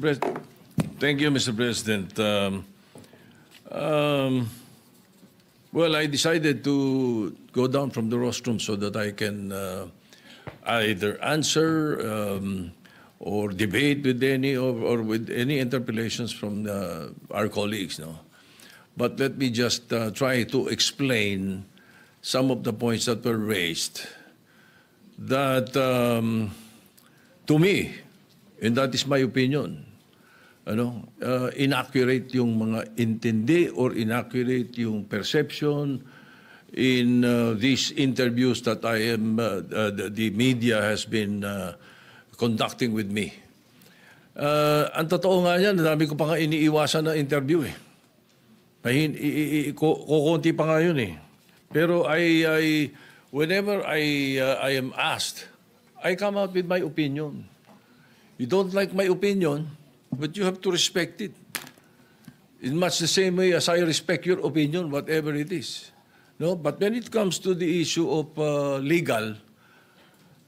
Thank you, Mr. President. Well, I decided to go down from the rostrum so that I can either answer or debate with any or with any interpellations from our colleagues. No, but let me just try to explain some of the points that were raised. That to me, and that is my opinion, inaccurate yung mga intindi or inaccurate yung perception in these interviews that the media has been conducting with me. Ang totoo nga yan, dami ko pa nga iniiwasan na interview eh. Kukunti pa nga yun eh. Pero whenever I am asked, I come out with my opinion. You don't like my opinion, but you have to respect it. In much the same way as I respect your opinion, whatever it is. No, but when it comes to the issue of legal,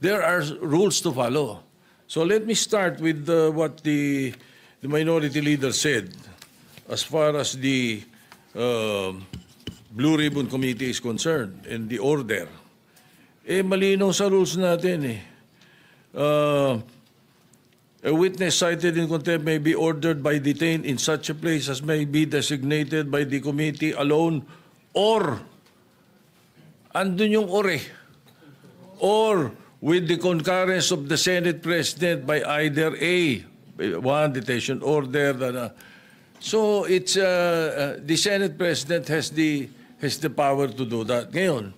there are rules to follow. So let me start with what the minority leader said as far as the Blue Ribbon Committee is concerned and the order. Malinaw sa rules natin eh. A witness cited in contempt may be ordered by detained in such a place as may be designated by the committee alone or, andun yung or with the concurrence of the Senate President by either one detention order. So it's the Senate President has the power to do that. Ngayon,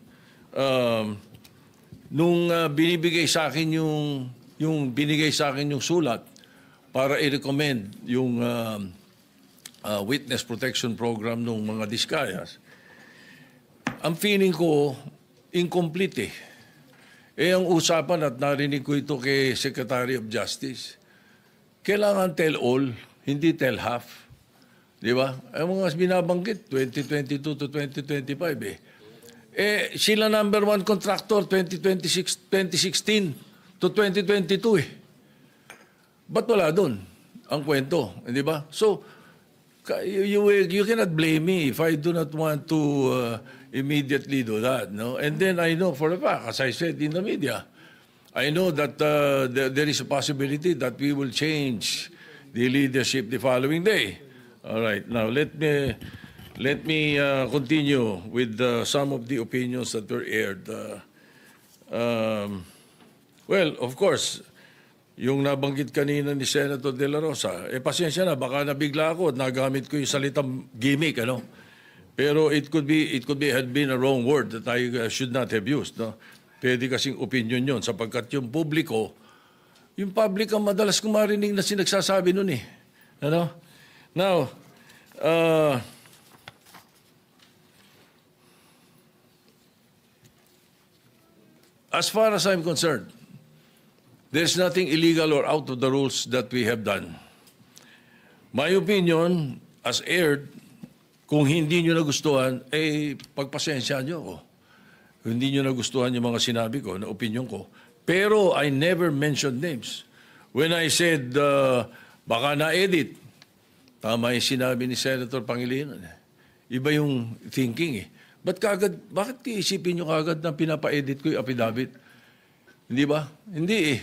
nung binibigay sa akin binigay sa akin yung sulat para i-recommend yung witness protection program ng mga Diskayas, ang feeling ko, incomplete eh. Ang usapan at narinig ko ito kay Secretary of Justice, kailangan tell all, hindi tell half. Di ba? Ang mga binabanggit, 2022 to 2025 eh. Sila number one contractor, 2016 to 2022 eh. Ba't wala doon ang kwento? Di ba? So, you cannot blame me if I do not want to immediately do that. No? And then I know for a fact, as I said in the media, I know that there is a possibility that we will change the leadership the following day. All right. Now, let me continue with some of the opinions that were aired. Well, of course, yung nabanggit kanina ni Senator De La Rosa, pasensya na, baka nabigla ako at nagamit ko yung salitang gimmick, Pero it could had been a wrong word that I should not have used, no? Pwede kasing opinion yon sapagkat yung public ang madalas kong marinig na sinagsasabi nun eh. Now, as far as I'm concerned, there's nothing illegal or out of the rules that we have done. My opinion, as aired, kung hindi nyo nagustuhan, pagpasensya nyo ako. Kung hindi nyo nagustuhan yung mga sinabi ko, na opinion ko. Pero I never mentioned names. When I said, baka na-edit, tama yung sinabi ni Senator Pangilinan. Iba yung thinking eh. Bakit iisipin nyo kagad na pinapa-edit ko yung affidavit? Hindi ba? Hindi eh.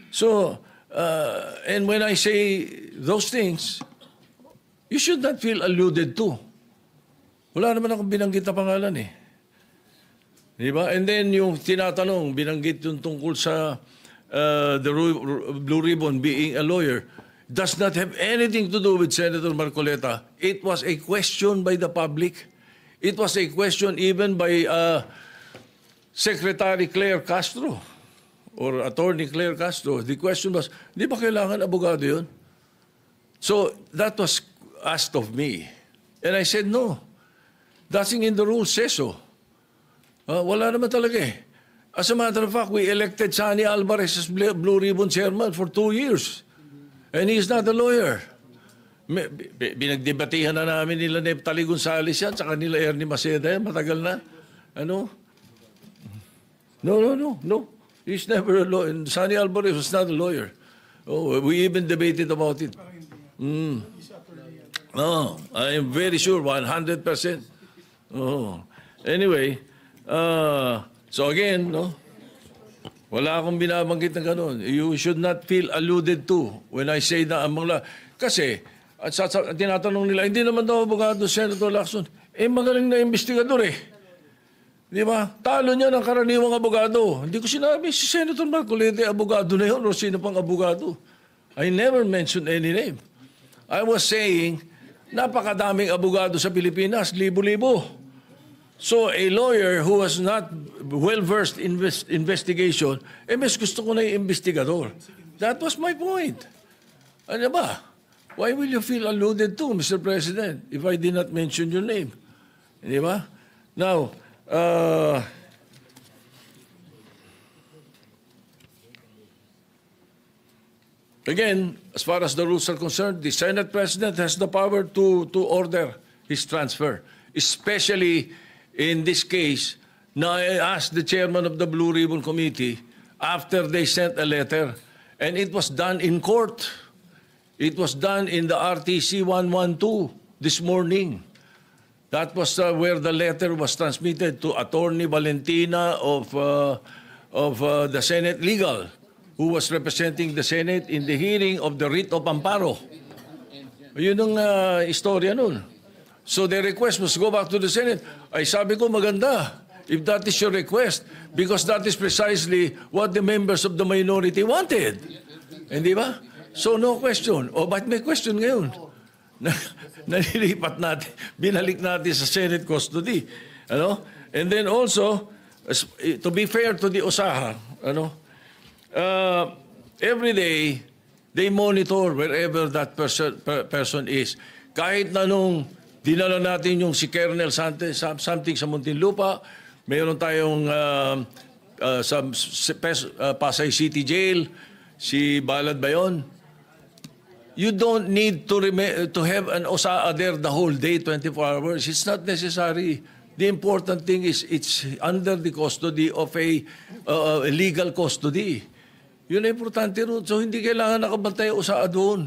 So, and when I say those things, you should not feel alluded to. Wala naman akong binanggit na pangalan eh. Di ba? And then yung tinatanong, binanggit yung tungkol sa the Blue Ribbon being a lawyer, does not have anything to do with Senator Marcoleta. It was a question by the public. It was a question even by Secretary Claire Castro or Attorney Claire Castro. The question was, di ba kailangan abogado yun? So that was asked of me. And I said, no. Nothing in the rules says so. Wala naman talaga eh. As a matter of fact, we elected Sani Alvarez as Blue Ribbon Chairman for 2 years. And he is not a lawyer. Binagdebatihan na namin nila Neptali Gonzales yan, saka nila Ernie Maceda yan, matagal na. No. He's never a lawyer. Sani Alvarez was not a lawyer. Oh, we even debated about it. No, I am very sure, 100%. Oh. Anyway, so again, no, wala akong binabanggit na gano'n. You should not feel alluded to when I say na ang mga... Kasi, tinatanong nila, hindi naman daw abogado, Senator Lacson. Magaling na investigador eh. Di ba? Talo niya ng karaniwang abogado. Hindi ko sinabi, si Senator Marcolete, abogado na yun, o sino pang abogado. I never mentioned any name. I was saying, napakadaming abogado sa Pilipinas, libo-libo. So a lawyer who was not well-versed in investigation, mas gusto ko na yung investigador. That was my point. Ano ba? Why will you feel alluded to, Mr. President, if I did not mention your name? Di ba? Now, again, as far as the rules are concerned, the Senate President has the power to order his transfer, especially in this case. Now, I asked the chairman of the Blue Ribbon Committee after they sent a letter, and it was done in court. It was done in the RTC 112 this morning. That was where the letter was transmitted to Attorney Valentina of the Senate Legal, who was representing the Senate in the hearing of the writ of amparo. Yun ang istorya nun. So the request was go back to the Senate. Ay sabi ko maganda, if that is your request, because that is precisely what the members of the minority wanted. Hindi ba? So no question. O ba't may question ngayon? Nalilipat natin, binalik natin sa Senate custody. Ano? And then also, to be fair to the OSAHA, every day, they monitor wherever that person is. Kahit na nung dinala natin yung si Colonel something sa Muntinlupa, mayroon tayong sa Pasay City Jail, si Balad ba yun? You don't need to have an OSAA there the whole day, 24 hours. It's not necessary. The important thing is it's under the custody of a legal custody. Yun ang importante ron. So hindi kailangan nakabantay OSAA doon.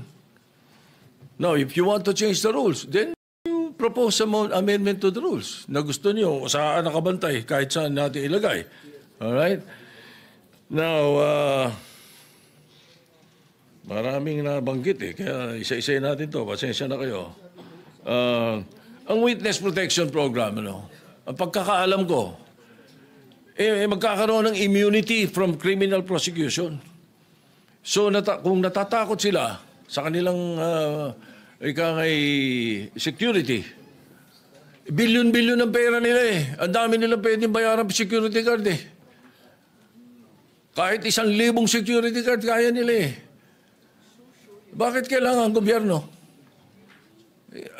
Now, if you want to change the rules, then you propose an amendment to the rules na gusto niyo OSAA nakabantay kahit saan natin ilagay. Alright? Now, maraming nabanggit eh. Kaya isa-isa natin to. Pasensya na kayo. Ang Witness Protection Program, ang pagkakaalam ko, magkakaroon ng immunity from criminal prosecution. So kung natatakot sila sa kanilang security, bilyon-bilyon ng pera nila eh. Ang dami nilang pwedeng bayaran security guard eh. Kahit 1,000 security guard kaya nila eh. Bakit kailangan ang gobyerno?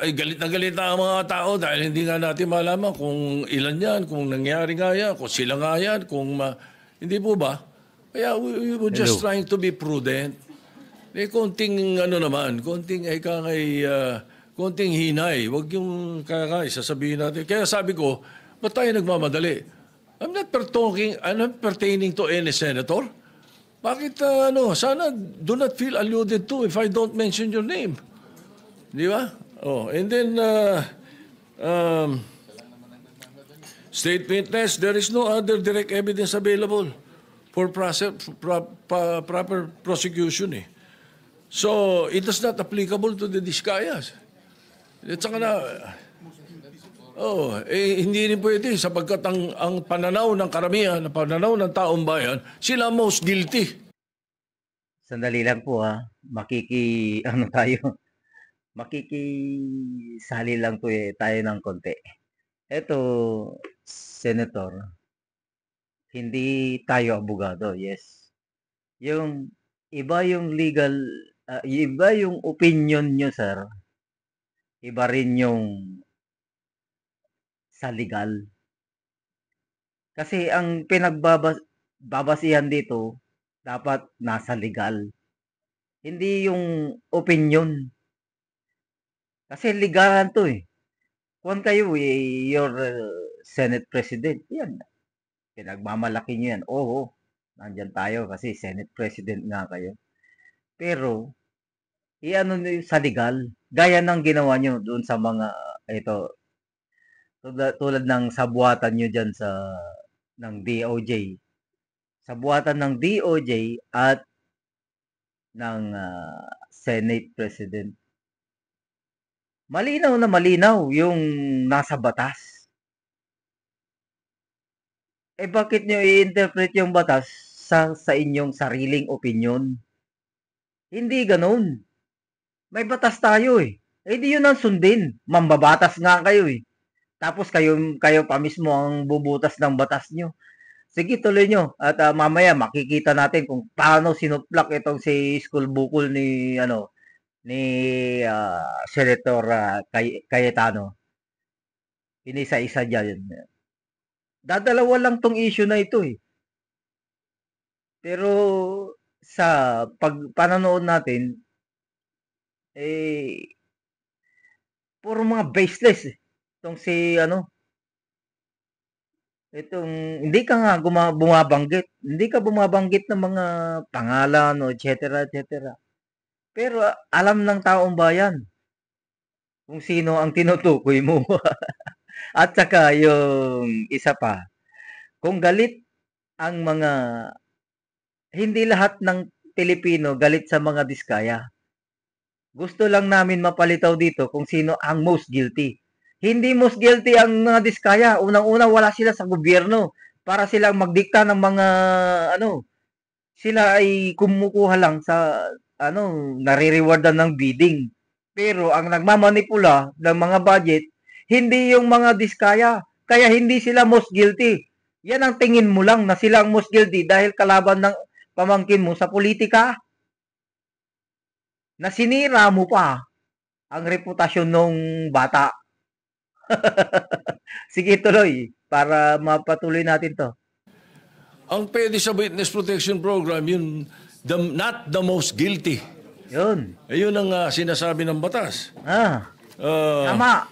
Ay galit na galit na ang mga tao dahil hindi nga natin malaman kung ilan yan, kung nangyari nga yan, kung sila nga yan, hindi po ba? Kaya we were just trying to be prudent. Konting konting hinay. Huwag yung sasabihin natin. Kaya sabi ko, ba't tayo nagmamadali? I'm not pertaining to any senator. Bakit, sana do not feel alluded to if I don't mention your name. Di ba? Oh, and then, state witness, there is no other direct evidence available for proper prosecution eh. So, it is not applicable to the Discayas. At saka na, hindi rin pwede sapagkat ang pananaw ng karamihan, ang pananaw ng taong bayan, sila most guilty. Sandali lang po makikisali lang po tayo ng konti. Eto, Senator, hindi tayo abogado, yes. Yung iba yung legal, iba yung opinion nyo, sir. Iba rin yung sa legal. Kasi ang pinagbabasihan dito, dapat nasa legal. Hindi yung opinion. Kasi legalan to eh. Kung kayo your Senate President, yan. Pinagmamalaki nyo yan. Oo, nandyan tayo kasi Senate President nga kayo. Pero, i-ano niyo sa legal. Gaya ng ginawa niyo doon sa mga ito, tulad ng sabuatan niyo diyan sa ng DOJ. Sabuatan ng DOJ at ng Senate President. Malinaw na malinaw yung nasa batas. Bakit niyo i-interpret yung batas sa inyong sariling opinyon? Hindi ganoon. May batas tayo eh. Di yun ang sundin. Mambabatas nga kayo eh. Tapos kayo pa mismo ang bubutas ng batas nyo. Sige, tuloy nyo. At mamaya makikita natin kung paano sinuplak itong si School Bukol ni Senator Cayetano. Inisa-isa dyan. Dadalawa lang tong issue na ito eh. Pero sa pananood natin, puro mga baseless eh. Itong hindi ka nga bumabanggit. Hindi ka bumabanggit ng mga pangalan o et cetera. Pero alam ng taong bayan kung sino ang tinutukoy mo. At saka yung isa pa, kung galit ang hindi lahat ng Pilipino galit sa mga diskaya. Gusto lang namin mapalitaw dito kung sino ang most guilty. Hindi most guilty ang mga diskaya. Unang-una, wala sila sa gobyerno para silang magdikta ng mga sila ay kumukuha lang sa nare-rewardan ng bidding. Pero ang nagmamanipula ng mga budget, hindi yung mga diskaya. Kaya hindi sila most guilty. Yan ang tingin mo lang na sila ang most guilty dahil kalaban ng pamangkin mo sa politika. Na sinira mo pa ang reputasyon ng bata. Sige, tuloy para mapatuloy natin to. Ang pwede sa Witness Protection Program, yun, not the most guilty. Yun. Yun ang sinasabi ng batas. Tama.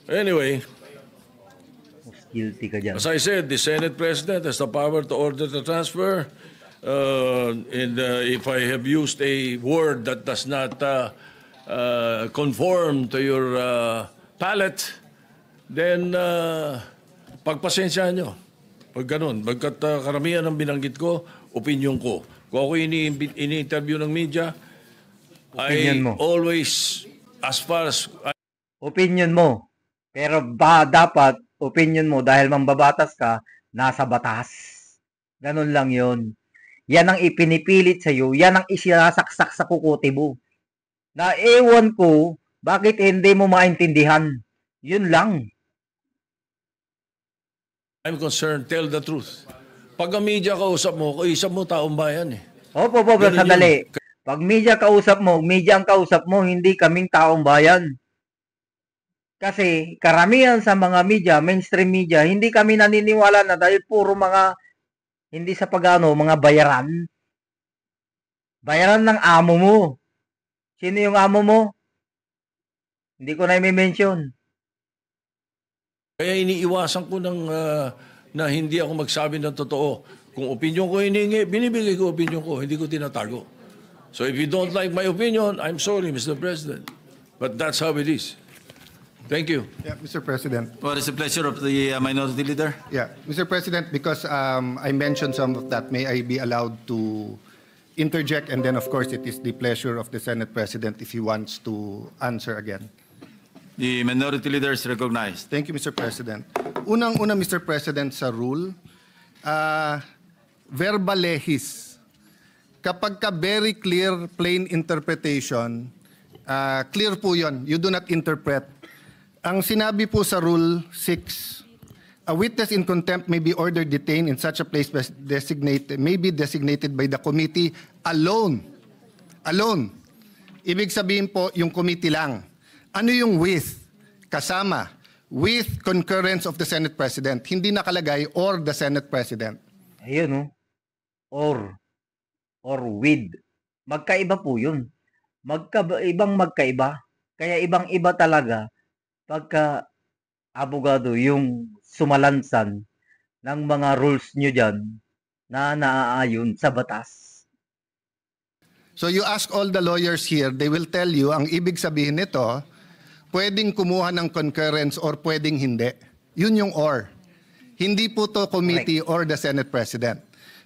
Anyway, most guilty ka dyan. as I said, the Senate President has the power to order the transfer. And if I have used a word that does not conform to your palate, then pagpasensyahan nyo. Pag ganun, bagkat karamihan ng binanggit ko, opinion ko. Kung ako ini-interview ng media, Opinion mo. always, as far as... Opinion mo. Pero dapat, opinion mo, dahil mambabatas ka, nasa batas. Ganun lang yon. Yan ang ipinipilit sa'yo. Yan ang isinasaksak sa kukote mo. Na ewan ko, bakit hindi mo maintindihan. Yun lang. I'm concerned, tell the truth. Pag ang media kausap mo taong bayan eh. Opo, sandali. Pag media ang kausap mo, hindi kaming taong bayan. Kasi karamihan sa mga media, mainstream media, hindi kami naniniwala na dahil puro mga, hindi sa mga bayaran. Bayaran ng amo mo. Sino yung amo mo? Hindi ko na i-mention. Kaya iniiwasan ko na hindi ako magsabi ng totoo. Kung opinion ko hiningi, binibigay ko opinion ko, hindi ko tinatago. So if you don't like my opinion, I'm sorry, Mr. President. But that's how it is. Thank you. Yeah, Mr. President. What is the pleasure of the minority leader? Yeah, Mr. President, because I mentioned some of that, may I be allowed to interject? And then, of course, it is the pleasure of the Senate President if he wants to answer again. The minority leader is recognized. Thank you, Mr. President. Unang-una, Mr. President, sa rule, verba lehis. Kapag ka very clear, plain interpretation, clear po yun. You do not interpret. Ang sinabi po sa Rule 6, a witness in contempt may be ordered detained in such a place may be designated by the committee alone. Alone. Ibig sabihin po, yung committee lang. Ano yung with? Kasama. With concurrence of the Senate President. Hindi nakalagay or the Senate President. Ayun, or with. Magkaiba po yun. Ibang magkaiba. Kaya ibang-iba talaga pagka abogado yung sumalansan ng mga rules nyo dyan na naaayon sa batas. So you ask all the lawyers here, they will tell you, ang ibig sabihin nito, pwedeng kumuha ng concurrence or pwedeng hindi. Yun yung or. Hindi po to committee or the Senate President.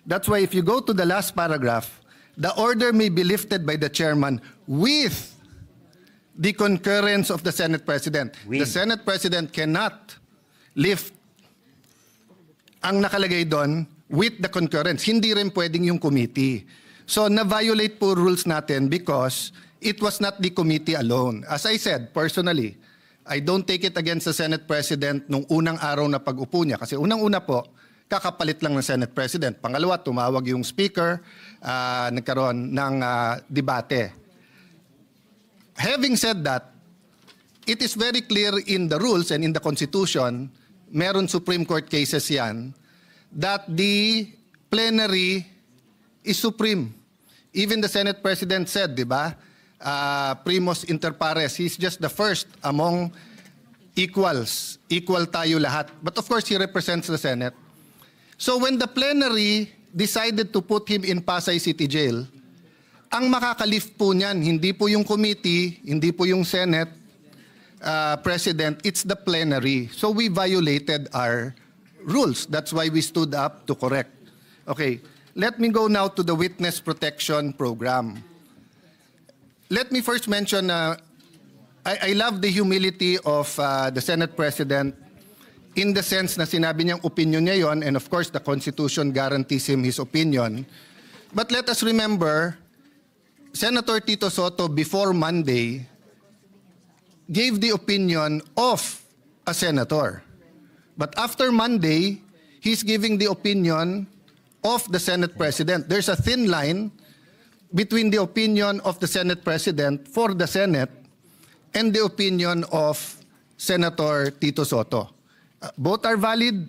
That's why if you go to the last paragraph, the order may be lifted by the chairman with the concurrence of the Senate President. The Senate President cannot lift ang nakalagay doon with the concurrence. Hindi rin pwedeng yung committee. So na-violate po rules natin because it was not the committee alone. As I said, personally, I don't take it against the Senate President nung unang araw na pag-upo niya. Kasi unang-una po, kakapalit lang ng Senate President. Pangalawa, tumawag yung Speaker, nagkaroon ng debate. Having said that, it is very clear in the rules and in the Constitution, meron Supreme Court cases yan, that the plenary is supreme. Even the Senate President said, di ba, primus inter pares, he's just the first among equals. Equal tayo lahat. But of course, he represents the Senate. So when the plenary decided to put him in Pasay City Jail, ang makakalift po niyan, hindi po yung committee, hindi po yung Senate President, it's the plenary. So we violated our rules. That's why we stood up to correct. Okay, let me go now to the Witness Protection Program. Let me first mention, I love the humility of the Senate President in the sense na sinabi niyang opinion niya yon, and of course the Constitution guarantees him his opinion. But let us remember, Senator Tito Soto before Monday gave the opinion of a senator. But after Monday, he's giving the opinion of the Senate President. There's a thin line between the opinion of the Senate President for the Senate and the opinion of Senator Tito Soto. Both are valid.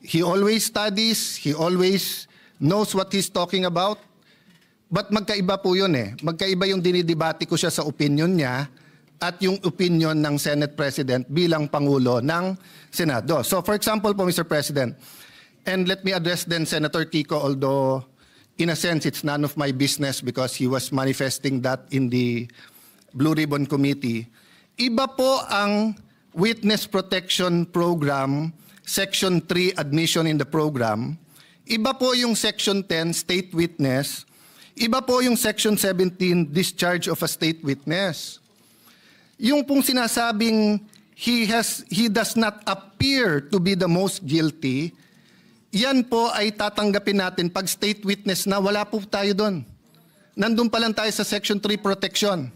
He always studies. He always knows what he's talking about. But magkaiba po yun eh. Magkaiba yung dinidebate ko siya sa opinion niya at yung opinion ng Senate President bilang Pangulo ng Senado. So for example po, Mr. President, and let me address then Senator Kiko, although in a sense it's none of my business because he was manifesting that in the Blue Ribbon Committee. Iba po ang Witness Protection Program, Section 3, Admission in the Program. Iba po yung Section 10, State Witness. Iba po yung Section 17, Discharge of a State Witness. Yung pong sinasabing he does not appear to be the most guilty, yan po ay tatanggapin natin pag state witness na wala po tayo doon. Nandun pa lang tayo sa Section 3 protection.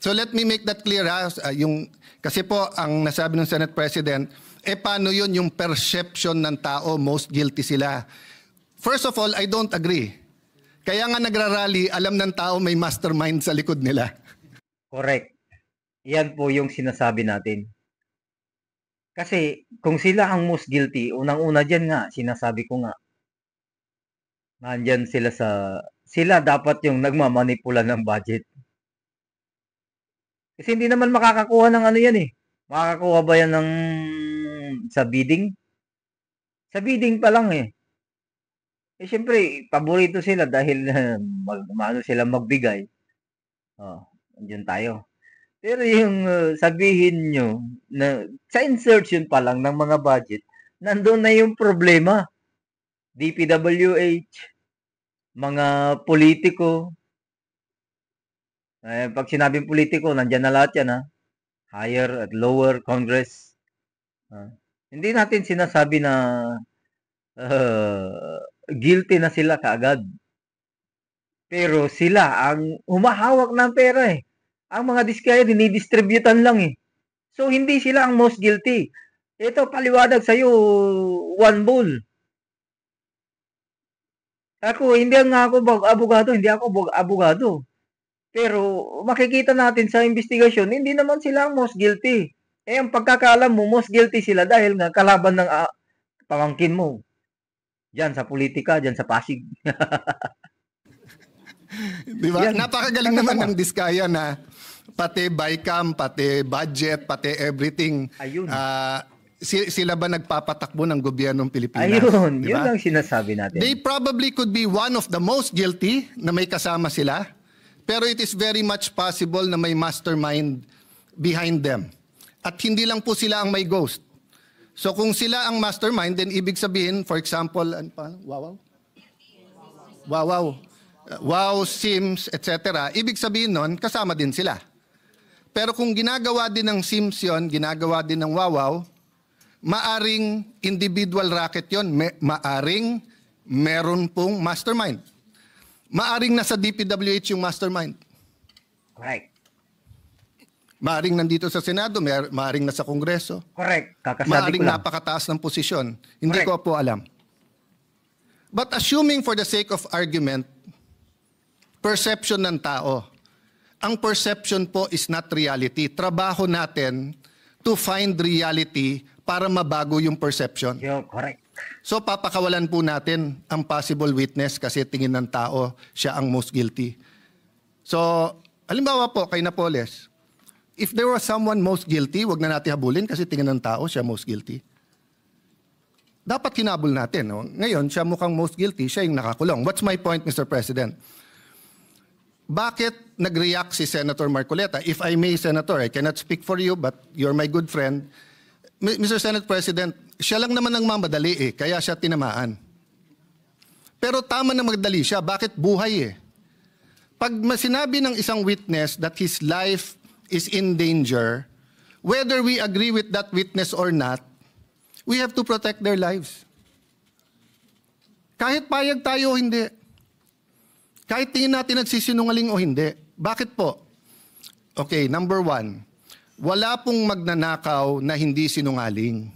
So let me make that clear ha. Kasi po ang nasabi ng Senate President, paano yun yung perception ng tao, most guilty sila. First of all, I don't agree. Kaya nga nagrarally, alam ng tao may mastermind sa likod nila. Correct. Yan po yung sinasabi natin. Kasi kung sila ang most guilty, unang-una dyan nga, sinasabi ko nga, nandyan sila dapat yung nagmamanipula ng budget. Kasi hindi naman makakakuha ng ano yan eh. Makakakuha ba yan sa bidding? Sa bidding pa lang eh. Siyempre, paborito sila dahil maano sila magbigay. Andyan tayo. Pero yung sabihin nyo na sa insertion pa lang ng mga budget, nandun na yung problema. DPWH, mga politiko. Pag sinabing politiko, nandyan na lahat yan ha. Higher at lower Congress. Hindi natin sinasabi na guilty na sila kaagad. Pero sila ang humahawak ng pera eh. Ang mga diskaya dinidistributan lang eh. So hindi sila ang most guilty. Ito paliwanag sa'yo, one bull. Hindi nga ako abogado, hindi ako abogado. Pero makikita natin sa investigasyon, hindi naman sila ang most guilty. Ang pagkakaalam mo, most guilty sila dahil nga kalaban ng pamangkin mo. Diyan sa politika, diyan sa Pasig. Di ba? Napakagaling naman ng diskaya na pati BICAM, pati budget, pati everything. Ayun. sila ba nagpapatakbo ng gobyernong Pilipinas? Ayun, Di yun ba? lang sinasabi natin. They probably could be one of the most guilty na may kasama sila, pero it is very much possible na may mastermind behind them. At hindi lang po sila ang may ghost. So kung sila ang mastermind, then ibig sabihin, for example, ano pa? Wow, Sims, etc. Ibig sabihin nun, kasama din sila. Pero kung ginagawa din ng Sims yun, ginagawa din ng Wawaw, maaring individual racket yon, maaring meron pong mastermind. Maaring nasa DPWH yung mastermind. Correct. Maaring nandito sa Senado, maaring nasa Kongreso. Correct. Kakasabi Maaring ko lang. napakataas ng posisyon. Hindi Correct. ko po alam. But assuming for the sake of argument, perception ng tao. Ang perception po is not reality. Trabaho natin to find reality para mabago yung perception. Yo, correct. So papakawalan po natin ang possible witness kasi tingin ng tao siya ang most guilty. So, halimbawa po kay Napoles, if there was someone most guilty, wag na natin habulin kasi tingin ng tao siya most guilty. Dapat hinabol natin. No? Ngayon, siya mukhang most guilty, siya yung nakakulong. What's my point, Mr. President? Bakit nag-react si Senator Marcoleta? If I may, Senator, I cannot speak for you, but you're my good friend. Mr. Senate President, siya lang naman ang mamadali kaya siya tinamaan. Pero tama na magdali siya, bakit buhay Pag sinabi ng isang witness that his life is in danger, whether we agree with that witness or not, we have to protect their lives. Kahit payag tayo o hindi. Kahit tingin natin nagsisinungaling o hindi. Bakit po? Okay, number one, wala pong magnanakaw na hindi sinungaling.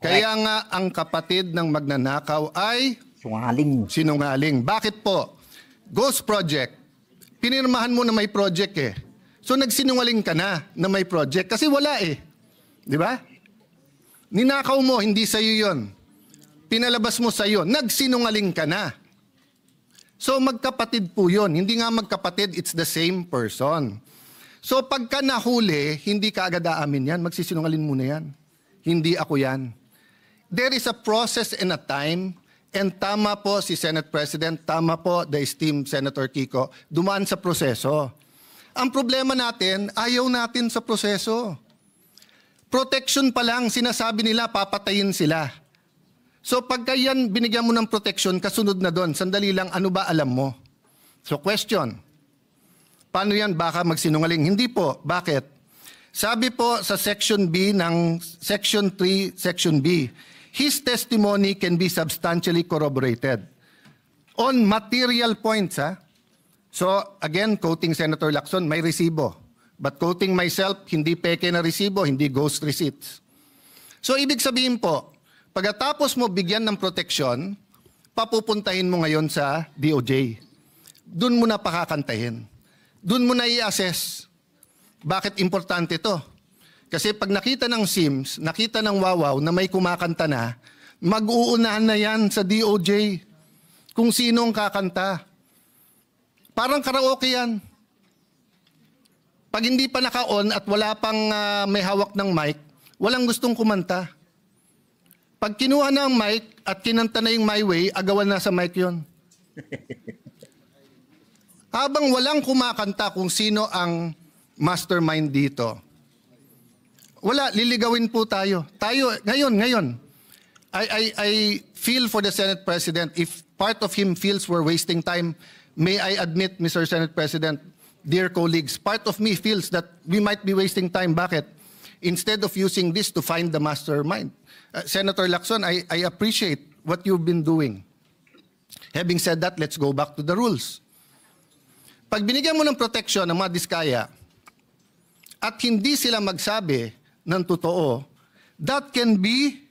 Kaya nga ang kapatid ng magnanakaw ay sinungaling. Bakit po? Ghost Project, pinirmahan mo na may project So nagsinungaling ka na may project kasi wala Di ba? Ninakaw mo, hindi sa'yo yun. Pinalabas mo sa'yo, nagsinungaling ka na. So magkapatid po yun. Hindi nga magkapatid, it's the same person. So pagka nahuli, hindi ka agad aamin yan. Magsisinungaling muna yan. Hindi ako yan. There is a process and a time, and tama po si Senate President, tama po the esteemed Senator Kiko, dumaan sa proseso. Ang problema natin, ayaw natin sa proseso. Protection pa lang, sinasabi nila, papatayin sila. So pagka yan, binigyan mo ng protection, kasunod na doon, sandali lang, ano ba alam mo? So question, paano yan baka magsinungaling? Hindi po. Bakit? Sabi po sa Section B ng Section 3, Section B, his testimony can be substantially corroborated on material points. So again, quoting Senator Lacson, may resibo. But quoting myself, hindi peke na resibo, hindi ghost receipts. So ibig sabihin po, pagkatapos mo bigyan ng proteksyon, papupuntahin mo ngayon sa DOJ. Doon mo na pakakantahin. Doon mo na i-assess. Bakit importante ito? Kasi pag nakita ng Sims, nakita ng Wawaw na may kumakanta na, mag-uunahan na yan sa DOJ kung sino ang kakanta. Parang karaoke yan. Pag hindi pa naka-on at wala pang may hawak ng mic, walang gustong kumanta. Pag kinuha na ang mic at kinanta na yung My Way, agawan na sa mic yon. Habang walang kumakanta kung sino ang mastermind dito, wala, liligawin po tayo. Ngayon, I feel for the Senate President, if part of him feels we're wasting time, may I admit, Mr. Senate President, dear colleagues, part of me feels that we might be wasting time. Bakit? Instead of using this to find the mastermind. Senator Lacson, I appreciate what you've been doing. Having said that, let's go back to the rules. Pag binigyan mo ng protection ng mga diskaya at hindi sila magsabi ng totoo, that can be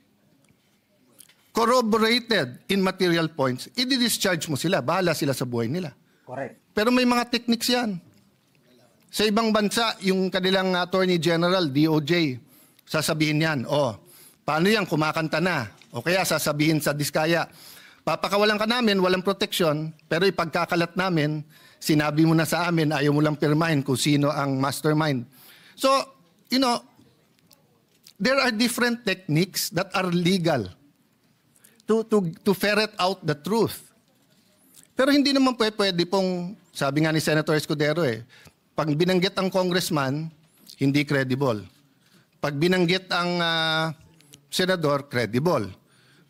corroborated in material points. I-discharge mo sila, bahala sila sa buhay nila. Correct. Pero may mga techniques yan. Sa ibang bansa, yung kanilang Attorney General, DOJ, sasabihin yan, paano yan, kumakanta na? O kaya sasabihin sa diskaya, papakawalan ka namin, walang protection, pero ipagkakalat namin, sinabi mo na sa amin, ayaw mo lang pirmahin kung sino ang mastermind. So, there are different techniques that are legal to ferret out the truth. Pero hindi naman pwede pong, sabi nga ni Senator Escudero pag binanggit ang congressman, hindi credible. Pag binanggit ang senador, credible.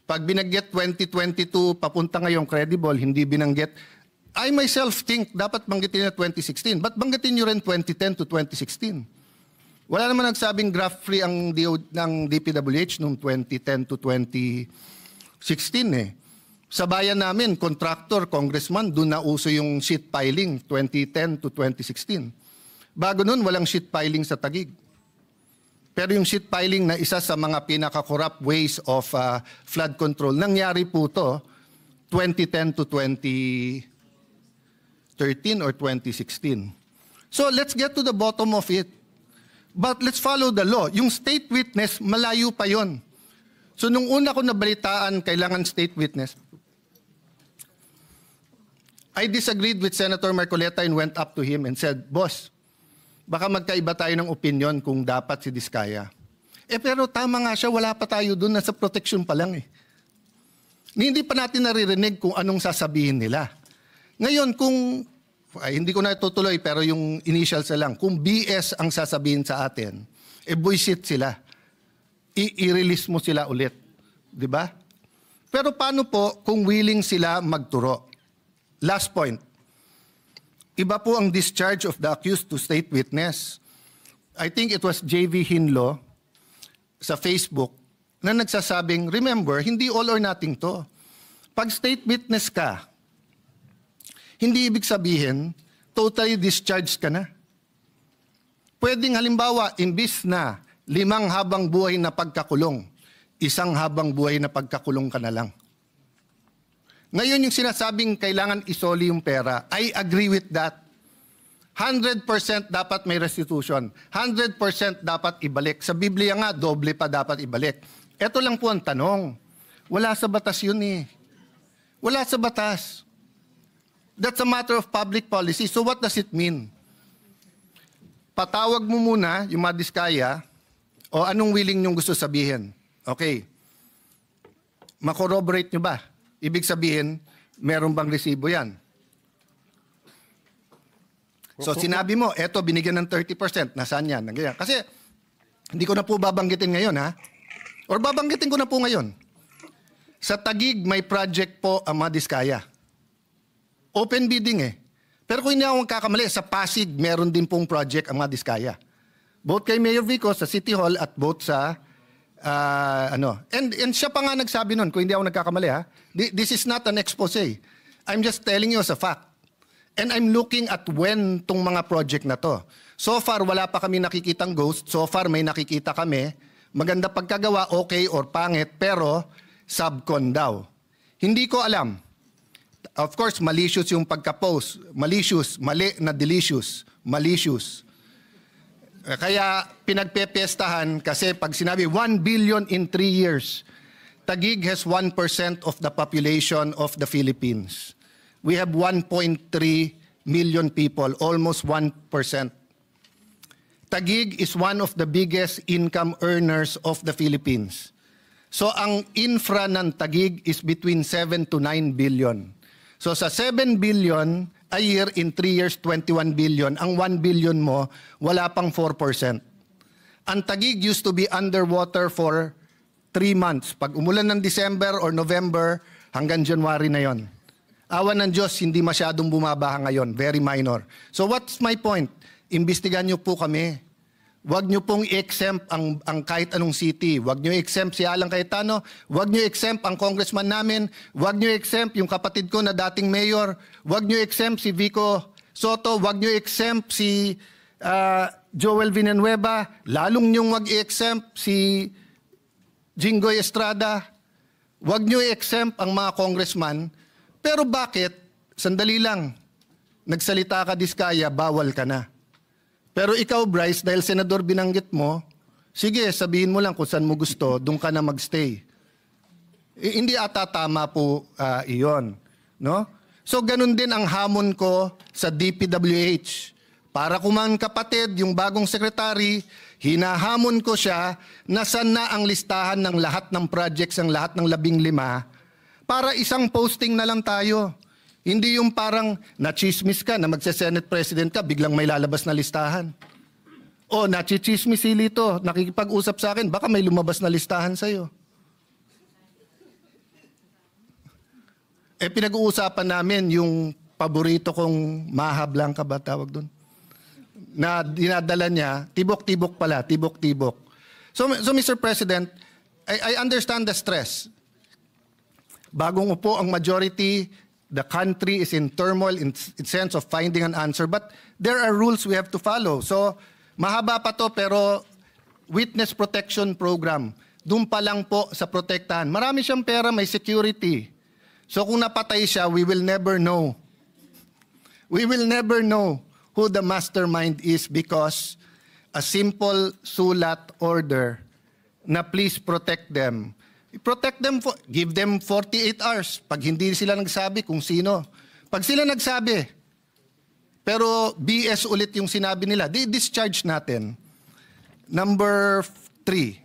Pag binanggit 2022, papunta ngayong credible, hindi binanggit. I myself think dapat banggitin na 2016. Ba't banggitin nyo rin 2010 to 2016? Wala naman nagsabing graft-free ang DPWH noong 2010 to 2016 Sa bayan namin, contractor, congressman, doon na uso yung sheet piling 2010 to 2016. Bago nun, walang sheet piling sa Taguig. Pero yung sheet piling na isa sa mga pinaka-corrupt ways of flood control, nangyari po to 2010 to 2013 or 2016. So let's get to the bottom of it. But let's follow the law. Yung state witness, malayo pa yon. So nung una ko nabalitaan, kailangan state witness, I disagreed with Senator Marcoleta and went up to him and said, Boss, baka magkaiba tayo ng opinion kung dapat si Diskaya. Pero tama nga siya, wala pa tayo dun, nasa protection pa lang Hindi pa natin naririnig kung anong sasabihin nila. Ngayon, kung, hindi ko na itutuloy, pero yung initials na lang, kung BS ang sasabihin sa atin, bullshit sila. I-release mo sila ulit. Di ba? Pero paano po kung willing sila magturo? Last point. Iba po ang discharge of the accused to state witness. I think it was JV Hinlo sa Facebook na nagsasabing, remember, hindi all or nothing to. Pag state witness ka, hindi ibig sabihin, totally discharged ka na. Pwedeng halimbawa, imbis na 5 habang buhay na pagkakulong, 1 habang buhay na pagkakulong ka na lang. Ngayon yung sinasabing kailangan isoli yung pera, I agree with that. 100% dapat may restitution. 100% dapat ibalik. Sa Biblia nga, doble pa dapat ibalik. Ito lang po ang tanong. Wala sa batas yun Wala sa batas. That's a matter of public policy. So what does it mean? Patawag mo muna yung mga Diskaya o anong willing nyong gusto sabihin. Okay. Makorroborate nyo ba? Ibig sabihin, meron bang resibo yan? So sinabi mo, eto binigyan ng 30%, nasaan yan? Kasi hindi ko na po babanggitin ngayon Or babanggitin ko na po ngayon. Sa Taguig, may project po ang mga Diskaya. Open bidding Pero kung hindi ako magkakamali, sa Pasig, meron din pong project ang mga Diskaya. Both kay Mayor Vico sa City Hall at both sa And siya pa nga nagsabi nun, kung hindi ako nagkakamali this is not an expose. I'm just telling you as a fact. And I'm looking at when tong mga project na to. So far, wala pa kami nakikitang ghost. So far, may nakikita kami. Maganda pagkagawa, okay or pangit, pero subcon daw. Hindi ko alam. Of course, malicious yung pagka-post. Malicious, mali na delicious. Malicious. Kaya pinagpepiestahan kasi pag sinabi 1 billion in 3 years, Taguig has 1% of the population of the Philippines. We have 1.3 million people, almost 1%. Taguig is one of the biggest income earners of the Philippines. So ang infra ng Taguig is between 7 to 9 billion. So sa 7 billion a year, in 3 years, 21 billion. Ang 1 billion mo, wala pang 4%. Ang Taguig used to be underwater for 3 months. Pag umulan ng December or November, hanggang January na yon. Awan ng Diyos, hindi masyadong bumabaha ngayon. Very minor. So what's my point? Imbestigahan niyo po kami. Huwag niyo pong i-exempt ang kahit anong city. Huwag niyo i-exempt si Alan Cayetano. Huwag niyo i-exempt ang congressman namin. Huwag niyo i-exempt yung kapatid ko na dating mayor. Huwag niyo i-exempt si Vico Soto. Huwag niyo i-exempt si Joel Villanueva. Lalong niyong huwag i-exempt si Jinggoy Estrada. Huwag niyo i-exempt ang mga congressman. Pero bakit? Sandali lang. Nagsalita ka, Diskaya, bawal ka na. Pero ikaw, Bryce, dahil senador binanggit mo, sige, sabihin mo lang kung saan mo gusto, doon ka na magstay. Hindi ata tama po iyon. No? So ganun din ang hamon ko sa DPWH. Para kuman kapatid, yung bagong secretary, hinahamon ko siya na saan na ang listahan ng lahat ng projects, ng lahat ng 15, para isang posting na lang tayo. Hindi yung parang nachismis ka na magse-Senate President ka, biglang may lalabas na listahan. O nachichismis si Lito, nakikipag-usap sa akin, baka may lumabas na listahan sa'yo. Pinag-uusapan namin yung paborito kong Maha Blanca ba tawag doon? Na dinadala niya, tibok-tibok pala, tibok-tibok. So Mr. President, I understand the stress. Bagong upo ang majority, the country is in turmoil in sense of finding an answer, but there are rules we have to follow. So mahaba pa to, pero witness protection program, doon pa lang po sa protektahan. Marami siyang pera, may security. So kung napatay siya, we will never know. We will never know who the mastermind is because a simple sulat order na please protect them. Protect them, give them 48 hours. Pag hindi sila nagsabi kung sino. Pag sila nagsabi, pero BS ulit yung sinabi nila, di-discharge natin. Number 3,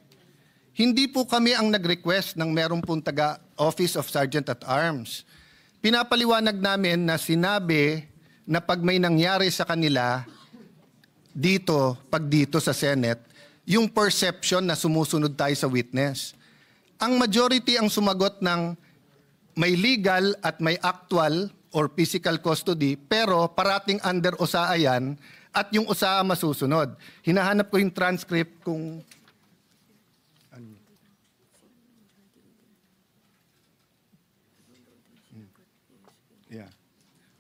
hindi po kami ang nag-request ng meron pong taga Office of Sergeant at Arms. Pinapaliwanag namin na sinabi na pag may nangyari sa kanila dito, pag dito sa Senate, yung perception na sumusunod tayo sa witness. Ang majority ang sumagot ng may legal at may actual or physical custody, pero parating under OSAA yan at yung OSAA masusunod. Hinahanap ko yung transcript kung... Yeah.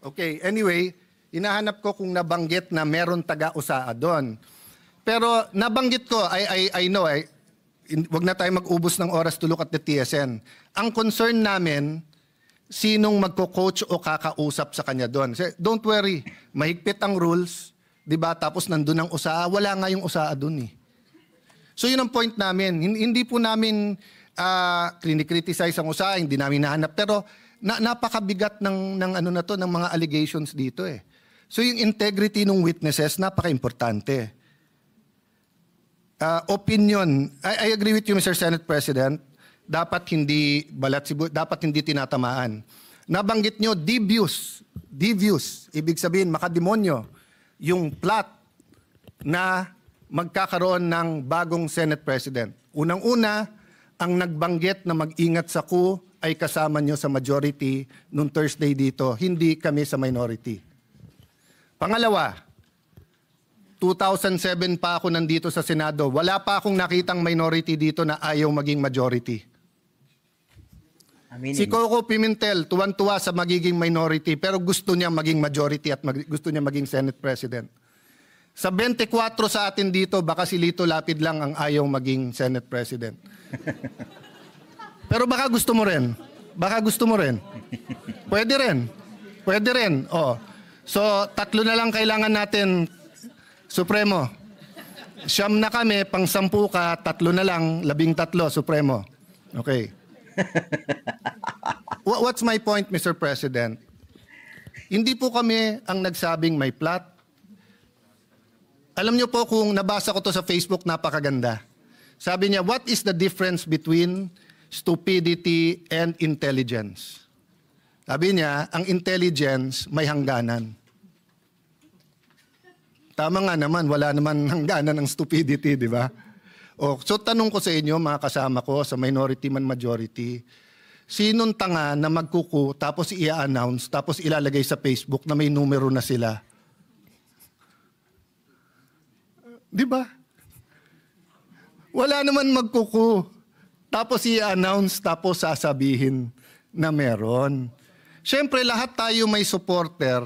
Okay, anyway, hinahanap ko kung nabanggit na meron taga-USAA doon. Pero nabanggit ko, I know, wag na tayo mag-ubos ng oras to look at the TSN. Ang concern namin, sinong magko-coach o kakausap sa kanya doon. Don't worry, mahigpit ang rules, di ba? Tapos nandun ang USAA, wala nga yung USAA doon eh. So yun ang point namin. Hindi po namin criticize ang USAA, hindi namin nahanap. Pero napakabigat ng ano na to, ng mga allegations dito eh. So yung integrity ng witnesses, napaka-importante. Opinion, I agree with you, Mr. Senate President. Dapat hindi dapat hindi tinatamaan. Nabanggit nyo, devious, ibig sabihin makademonyo, yung plot na magkakaroon ng bagong Senate President. Unang-una, ang nagbanggit na mag-ingat sa coup ay kasama nyo sa majority nung Thursday dito, hindi kami sa minority. Pangalawa, 2007 pa ako nandito sa Senado, wala pa akong nakitang minority dito na ayaw maging majority. Aminin. Si Coco Pimentel, tuwan-tuwa sa magiging minority, pero gusto niya maging majority at gusto niya maging Senate President. Sa 24 sa atin dito, baka si Lito Lapid lang ang ayaw maging Senate President. Pero baka gusto mo rin. Baka gusto mo rin. Pwede rin. Pwede rin. Oh. So, 3 na lang kailangan natin, Supremo. 9 na kami, pang 10 ka, 3 na lang, 13, Supremo. Okay. What's my point, Mr. President? Hindi po kami ang nagsabing may plot. Alam niyo po kung nabasa ko to sa Facebook, napakaganda. Sabi niya, what is the difference between stupidity and intelligence? Sabi niya, ang intelligence may hangganan. Tama nga naman, wala naman hangganan ng stupidity, di ba? So tanong ko sa inyo, mga kasama ko, sa minority man majority, sinong tanga na magkuku tapos i-announce, tapos ilalagay sa Facebook na may numero na sila? Di ba? Wala naman magkuku. Tapos i-announce, tapos sasabihin na meron. Siyempre, lahat tayo may supporter,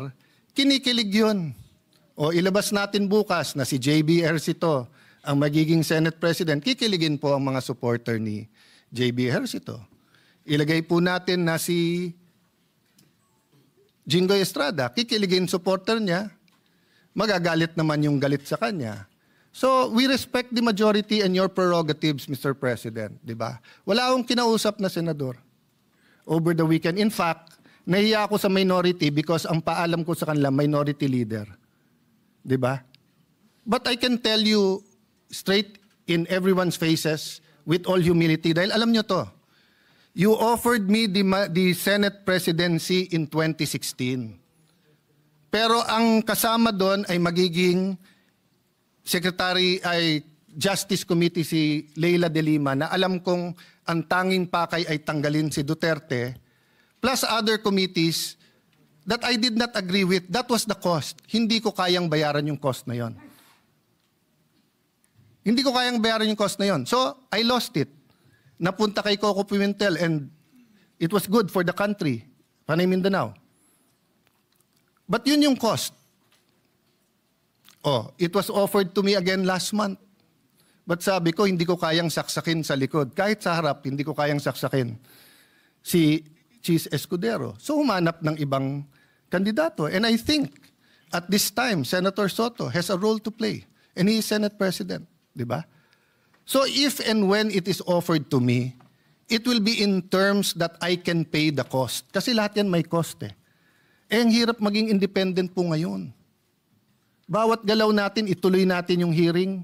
kinikilig yun. O ilabas natin bukas na si JB Ejercito ang magiging Senate President, kikiligin po ang mga supporter ni JB Ejercito. Ilagay po natin na si Jinggoy Estrada, kikiligin supporter niya, magagalit naman yung galit sa kanya. So, we respect the majority and your prerogatives, Mr. President, di ba? Wala akong kinausap na senador over the weekend. In fact, nahiya ako sa minority because ang paalam ko sa kanila, minority leader. 'Di ba? But I can tell you straight in everyone's faces with all humility, dahil alam nyo to, you offered me the Senate presidency in 2016. Pero ang kasama doon ay magiging Secretary ay Justice Committee si Leila de Lima, na alam kong ang tanging pakay ay tanggalin si Duterte, plus other committees that I did not agree with. That was the cost. Hindi ko kayang bayaran yung cost na yon. Hindi ko kayang bayaran yung cost na yon. So, I lost it. Napunta kay Coco Pimentel and it was good for the country, Panay Mindanao. But yun yung cost. Oh, it was offered to me again last month. But sabi ko, hindi ko kayang saksakin sa likod. Kahit sa harap, hindi ko kayang saksakin si Cheese Escudero. So humanap ng ibang kandidato. And I think, at this time, Senator Soto has a role to play. And he is Senate President. Di ba? So if and when it is offered to me, it will be in terms that I can pay the cost. Kasi lahat yan may cost eh. Eh, ang hirap maging independent po ngayon. Bawat galaw natin, ituloy natin yung hearing,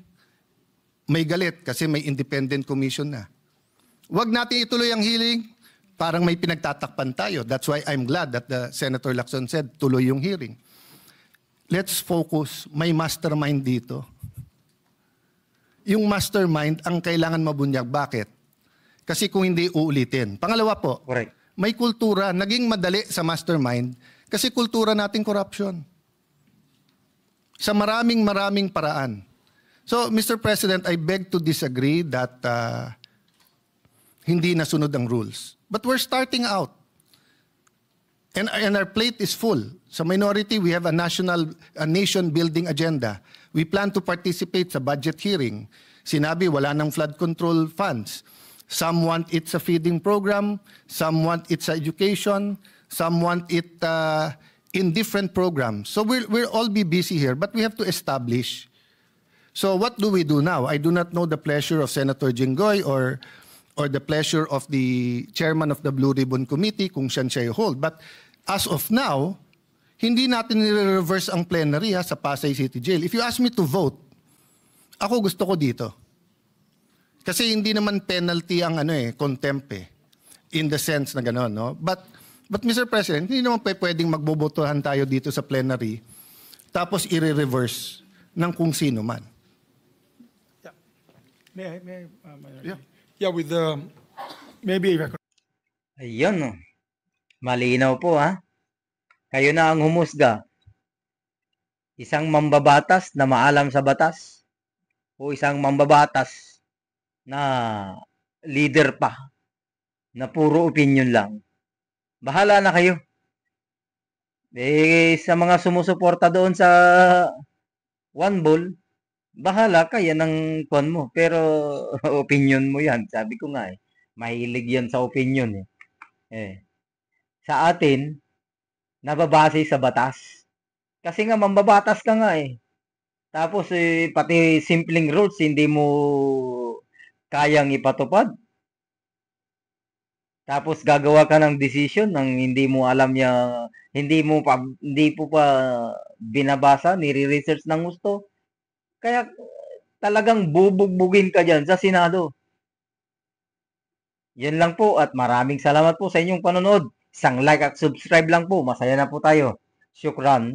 may galit kasi may independent commission na. Huwag natin ituloy ang hearing, parang may pinagtatakpan tayo. That's why I'm glad that the Senator Lacson said, tuloy yung hearing. Let's focus, may mastermind dito. Yung mastermind ang kailangan mabunyag. Bakit? Kasi kung hindi uulitin. Pangalawa po, Correct. may kultura, naging madali sa mastermind kasi kultura nating corruption. Sa maraming paraan. So, Mr. President, I beg to disagree that hindi nasunod ang rules. But we're starting out. And our plate is full. Sa minority, we have a nation-building agenda. We plan to participate sa budget hearing. Sinabi, wala ng flood control funds. Some want it sa feeding program. Some want it sa education. Some want it in different programs. So we'll all be busy here, but we have to establish. So what do we do now? I do not know the pleasure of Senator Jinggoy or the pleasure of the chairman of the Blue Ribbon Committee kung siya hold. But as of now, hindi natin nire-reverse ang plenary sa Pasay City Jail. If you ask me to vote, ako gusto ko dito. Kasi hindi naman penalty ang contempt in the sense na gano'n, no? But Mr. President, hindi naman pwedeng magbobotohan tayo dito sa plenary tapos i-reverse ng kung sino man. May I, Yeah. yeah, with the, maybe if I could. Ayun, no. Malinaw po, ha? Kayo na ang humusga. Isang mambabatas na maalam sa batas o isang mambabatas na leader pa na puro opinion lang. Bahala na kayo. Eh, sa mga sumusuporta doon sa One Ball, bahala ka, yan ang kwan mo. Pero opinion mo yan. Sabi ko nga mahilig yan sa opinion sa atin, nababase sa batas. Kasi nga, mambabatas ka nga Tapos pati simpleng rules, hindi mo kayang ipatupad. Tapos gagawa ka ng decision nang hindi mo alam hindi po pa binabasa, nire-research ng gusto. Kaya talagang bubugbugin ka diyan sa Senado. Yan lang po at maraming salamat po sa inyong panonood. Isang like at subscribe lang po. Masaya na po tayo. Syukran.